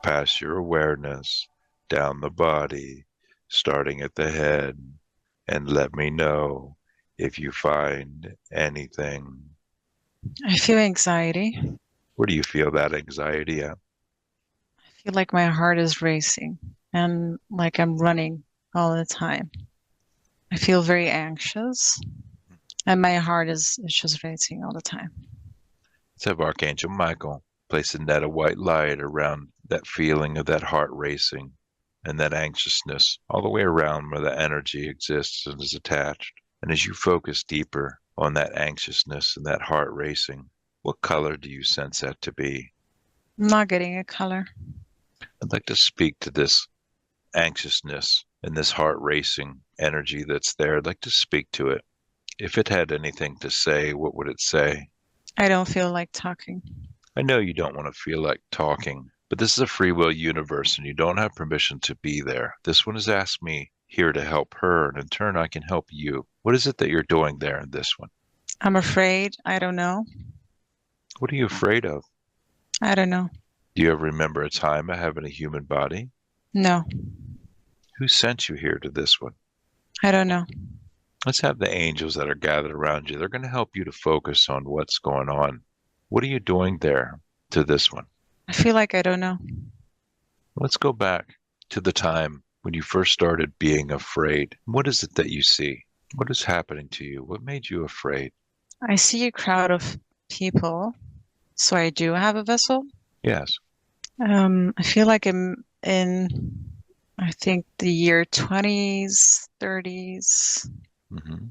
Pass your awareness down the body, starting at the head, and let me know if you find anything. I feel anxiety. Where do you feel that anxiety at? I feel like my heart is racing and like I'm running all the time. I feel very anxious and my heart is just racing all the time. Let's have Archangel Michael place a net of white light around that feeling of that heart racing and that anxiousness all the way around where the energy exists and is attached. And as you focus deeper on that anxiousness and that heart racing, what color do you sense that to be? I'm not getting a color. I'd like to speak to this anxiousness and this heart racing energy that's there. I'd like to speak to it. If it had anything to say, what would it say? I don't feel like talking. I know you don't want to feel like talking, but this is a free will universe and you don't have permission to be there. This one has asked me here to help her, and in turn, I can help you. What is it that you're doing there in this one? I'm afraid. I don't know. What are you afraid of? I don't know. Do you ever remember a time of having a human body? No, Who sent you here to this one? I don't know. Let's have the angels that are gathered around you. They're going to help you to focus on what's going on. What are you doing there to this one? I feel like I don't know. Let's go back to the time when you first started being afraid. What is it that you see? What is happening to you? What made you afraid? I see a crowd of people, so I do have a vessel. Yes. I feel like I'm in, I think the year 20s, 30s, Hmm.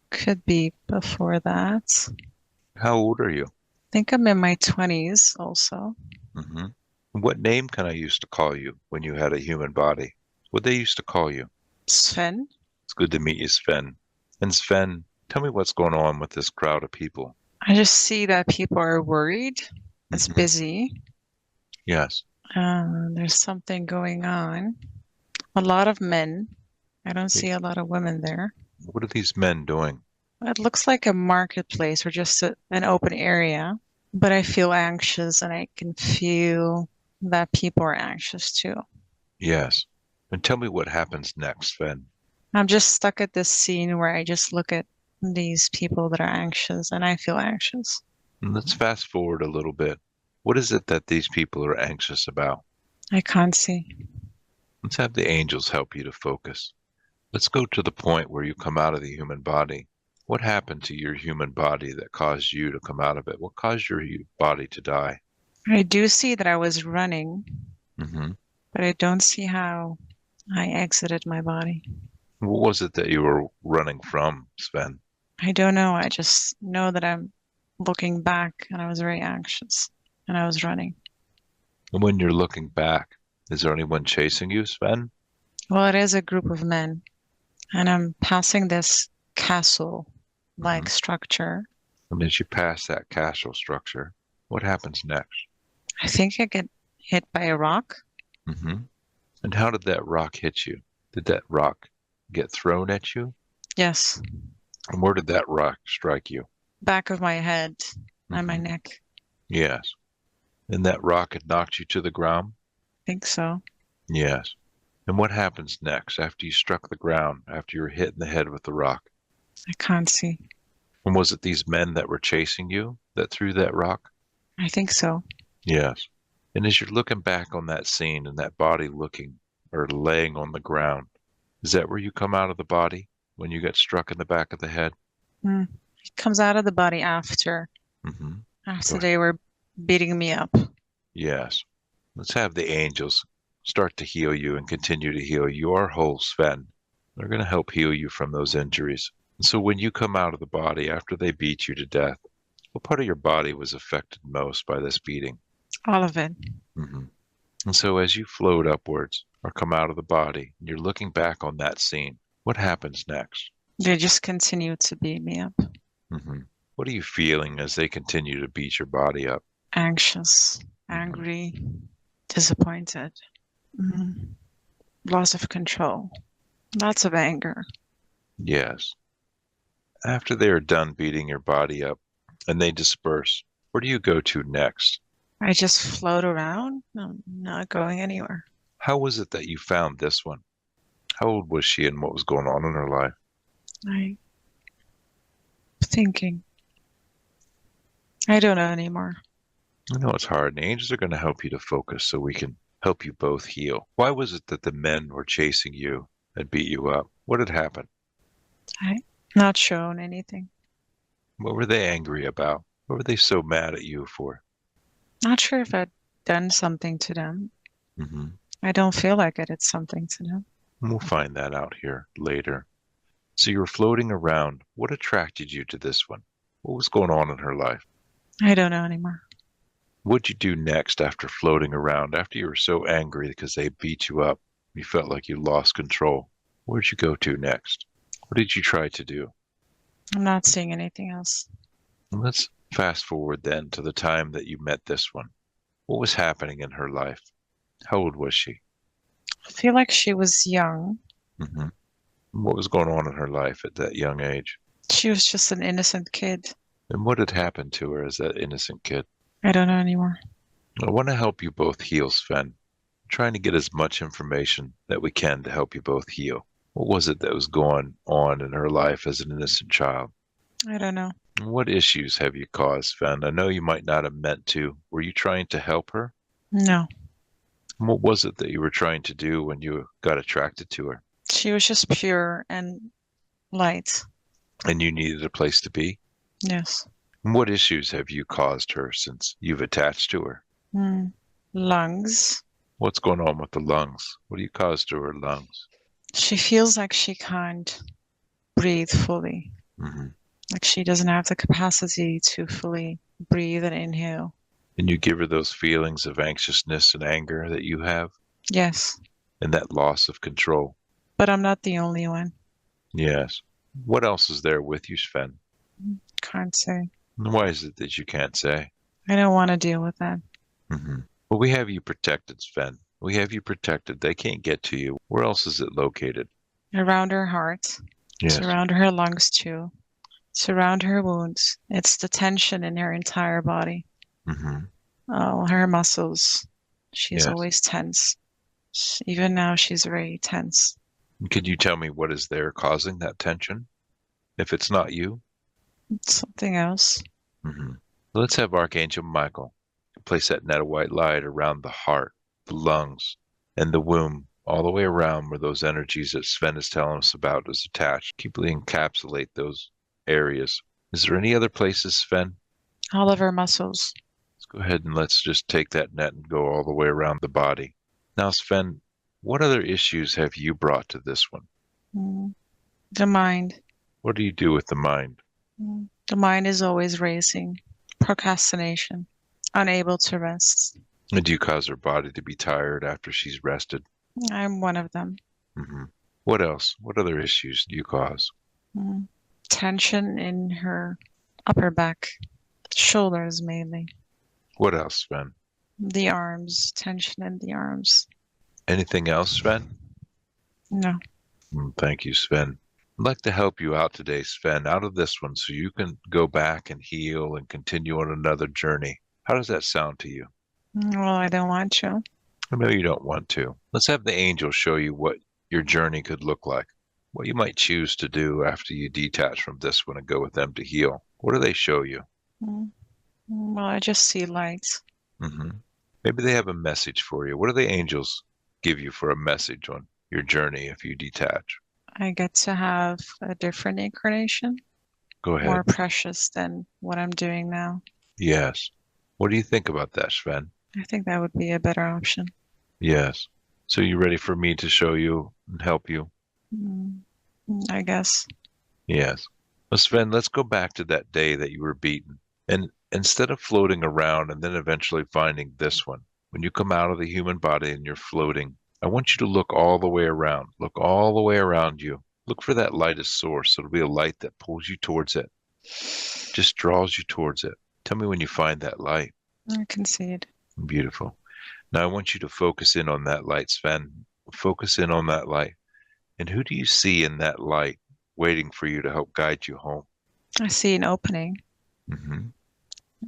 could be before that. I How old are you? think I'm in my 20s also. Hmm. What name can I use to call you when you had a human body? What they used to call you? Sven, It's good to meet you, Sven. And Sven, tell me what's going on with this crowd of people. I just see that people are worried. It's Hmm. busy. Yes. There's something going on. A lot of men. I don't Y- see a lot of women there. What are these men doing? It looks like a marketplace or just an open area, but I feel anxious and I can feel that people are anxious too. Yes. And tell me what happens next, Sven. I'm just stuck at this scene where I just look at these people that are anxious and I feel anxious. And let's fast forward a little bit. What is it that these people are anxious about? I can't see. Let's have the angels help you to focus. Let's go to the point where you come out of the human body. What happened to your human body that caused you to come out of it? What caused your body to die? I do see that I was running, Hmm. but I don't see how I exited my body. What was it that you were running from, Sven? I don't know. I just know that I'm looking back and I was very anxious and I was running. And when you're looking back, is there anyone chasing you, Sven? Well, it is a group of men and I'm passing this castle-like Hmm. structure. And as you pass that castle structure, what happens next? I think I get hit by a rock. Hmm. And how did that rock hit you? Did that rock get thrown at you? Yes, And where did that rock strike you? back of my head and my Hmm. neck. Yes. And that rock had knocked you to the ground? I think so. Yes. And what happens next after you struck the ground, after you were hit in the head with the rock? I can't see. And was it these men that were chasing you that threw that rock? I think so. Yes. And as you're looking back on that scene and that body looking or laying on the ground, is that where you come out of the body when you get struck in the back of the head? Mm. It comes out of the body after Hmm. Go after ahead. they were beating me up. Yes. Let's have the angels start to heal you and continue to heal. You are whole, Sven. They're going to help heal you from those injuries. And so when you come out of the body after they beat you to death, what part of your body was affected most by this beating? All of it. Hmm. And so as you float upwards or come out of the body, and you're looking back on that scene, what happens next? They just continue to beat me up. Hmm. What are you feeling as they continue to beat your body up? Anxious, Hmm. angry, disappointed, mm, loss of control, lots of anger. Yes. After they are done beating your body up and they disperse, where do you go to next? I just float around. I'm not going anywhere. How was it that you found this one? How old was she and what was going on in her life? I'm thinking. I don't know anymore. I know it's hard, and the angels are going to help you to focus so we can help you both heal. Why was it that the men were chasing you and beat you up? What had happened? I'm not shown anything. What were they angry about? What were they so mad at you for? Not sure if I'd done something to them. Hmm. I don't feel like I did something to them. We'll find that out here later. So you were floating around. What attracted you to this one? What was going on in her life? I don't know anymore. What'd you do next after floating around, after you were so angry because they beat you up? You felt like you lost control. Where'd you go to next? What did you try to do? I'm not seeing anything else. Let's fast forward then to the time that you met this one. What was happening in her life? How old was she? I feel like she was young. Hmm. What was going on in her life at that young age? She was just an innocent kid. And what had happened to her as that innocent kid? I don't know anymore. I want to help you both heal, Sven. I'm trying to get as much information that we can to help you both heal. What was it that was going on in her life as an innocent child? I don't know. What issues have you caused, Sven? I know you might not have meant to. Were you trying to help her? No. What was it that you were trying to do when you got attracted to her? She was just pure and light. And you needed a place to be? Yes. And what issues have you caused her since you've attached to her? Lungs. What's going on with the lungs? What do you cause to her lungs? She feels like she can't breathe fully. Hmm. Like she doesn't have the capacity to fully breathe and inhale. And you give her those feelings of anxiousness and anger that you have, Yes. and that loss of control. But I'm not the only one. Yes. What else is there with you, Sven? Can't say. And why is it that you can't say? I don't want to deal with that. Well, we have you protected, Sven. We have you protected. They can't get to you. Where else is it located? Around her heart. Yes. It's around her lungs too. It's around her wounds. It's the tension in her entire body. Hmm. Oh, her muscles. She's Yes. always tense. Even now, she's very tense. Could you tell me what is there causing that tension? If it's not you? It's something else. Hmm. Let's have Archangel Michael place that net of white light around the heart, the lungs, and the womb, all the way around where those energies that Sven is telling us about is attached. Keep encapsulate those areas. Is there any other places, Sven? All of her muscles. Let's go ahead and let's just take that net and go all the way around the body. Now, Sven, what other issues have you brought to this one? The mind. What do you do with the mind? The mind is always racing. Procrastination. Unable to rest. And do you cause her body to be tired after she's rested? I'm one of them. Hmm. What else? What other issues do you cause? Tension in her upper back. Shoulders mainly. What else, Sven? The arms. Tension in the arms. Anything else, Sven? No. Thank you, Sven. I'd like to help you out today, Sven, out of this one so you can go back and heal and continue on another journey. How does that sound to you? Well, I don't want to. I know you don't want to. Let's have the angels show you what your journey could look like, what you might choose to do after you detach from this one and go with them to heal. What do they show you? Well, I just see lights. Maybe they have a message for you. What do the angels give you for a message on your journey if you detach? I get to have a different incarnation. Go ahead. More precious than what I'm doing now. Yes. What do you think about that, Sven? I think that would be a better option. Yes. So you ready for me to show you and help you? I guess. Yes. Well, Sven, let's go back to that day that you were beaten. And instead of floating around and then eventually finding this one, when you come out of the human body and you're floating, I want you to look all the way around. Look all the way around you. Look for that light as source. It'll be a light that pulls you towards it. Just draws you towards it. Tell me when you find that light. I can see it. Beautiful. Now I want you to focus in on that light, Sven. Focus in on that light. And who do you see in that light waiting for you to help guide you home? I see an opening.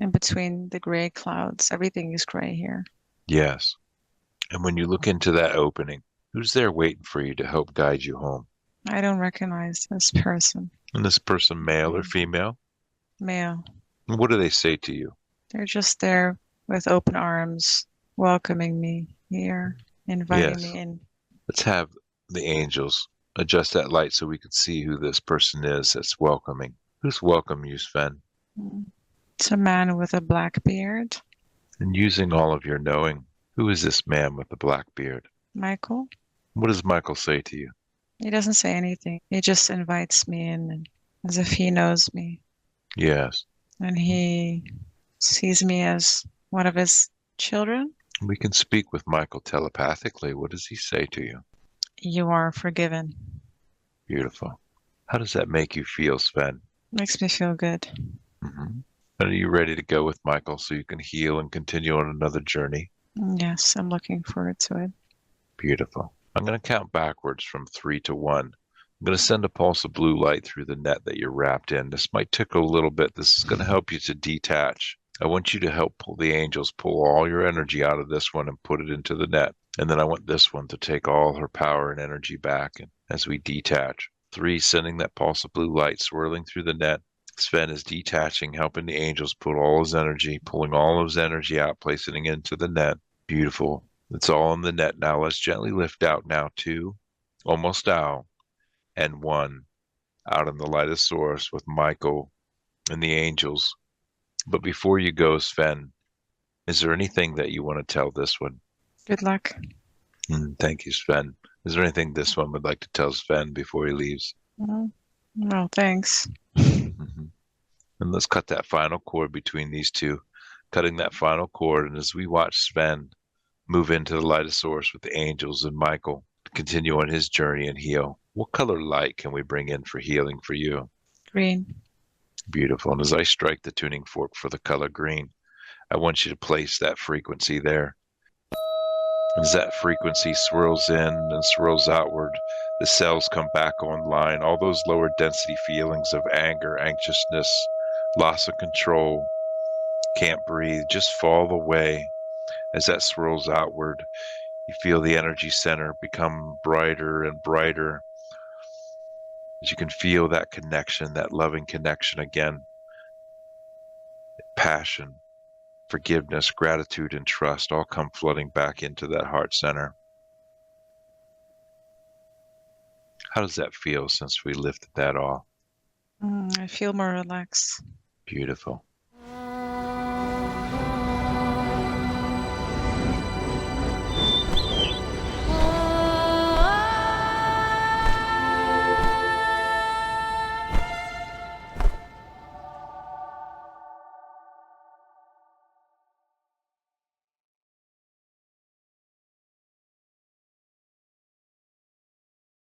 in between the gray clouds. Everything is gray here. Yes. And when you look into that opening, who's there waiting for you to help guide you home? I don't recognize this person. And this person, male or female? Male. And what do they say to you? They're just there with open arms, welcoming me here, inviting Yes. me in. Let's have the angels adjust that light so we can see who this person is that's welcoming. Who's welcome you, Sven? It's a man with a black beard. And using all of your knowing, who is this man with the black beard? Michael. What does Michael say to you? He doesn't say anything. He just invites me in as if he knows me. Yes. And he sees me as one of his children. We can speak with Michael telepathically. What does he say to you? You are forgiven. Beautiful. How does that make you feel, Sven? Makes me feel good. Mm-hmm. And are you ready to go with Michael so you can heal and continue on another journey? Yes, I'm looking forward to it. Beautiful. I'm going to count backwards from 3 to 1. I'm going to send a pulse of blue light through the net that you're wrapped in. This might tickle a little bit. This is going to help you to detach. I want you to help pull the angels, pull all your energy out of this one and put it into the net. And then I want this one to take all her power and energy back. And as we detach, 3, sending that pulse of blue light swirling through the net. Sven is detaching, helping the angels put all his energy, pulling all of his energy out, placing it into the net. Beautiful. It's all in the net now. Let's gently lift out now. 2, almost out, and 1, out in the light of source with Michael and the angels. But before you go, Sven, is there anything that you want to tell this one? Good luck. Thank you, Sven. Is there anything this one would like to tell Sven before he leaves? Well, thanks. Mm-hmm. And let's cut that final cord between these two, cutting that final cord. And as we watch Sven move into the light of source with the angels and Michael to continue on his journey and heal, what color light can we bring in for healing for you? Green. Beautiful. And as I strike the tuning fork for the color green, I want you to place that frequency there. As that frequency swirls in and swirls outward, the cells come back online. All those lower density feelings of anger, anxiousness, loss of control, can't breathe, just fall away. As that swirls outward, you feel the energy center become brighter and brighter. As you can feel that connection, that loving connection again. Passion, forgiveness, gratitude, and trust all come flooding back into that heart center. How does that feel since we lifted that off? I feel more relaxed. Beautiful.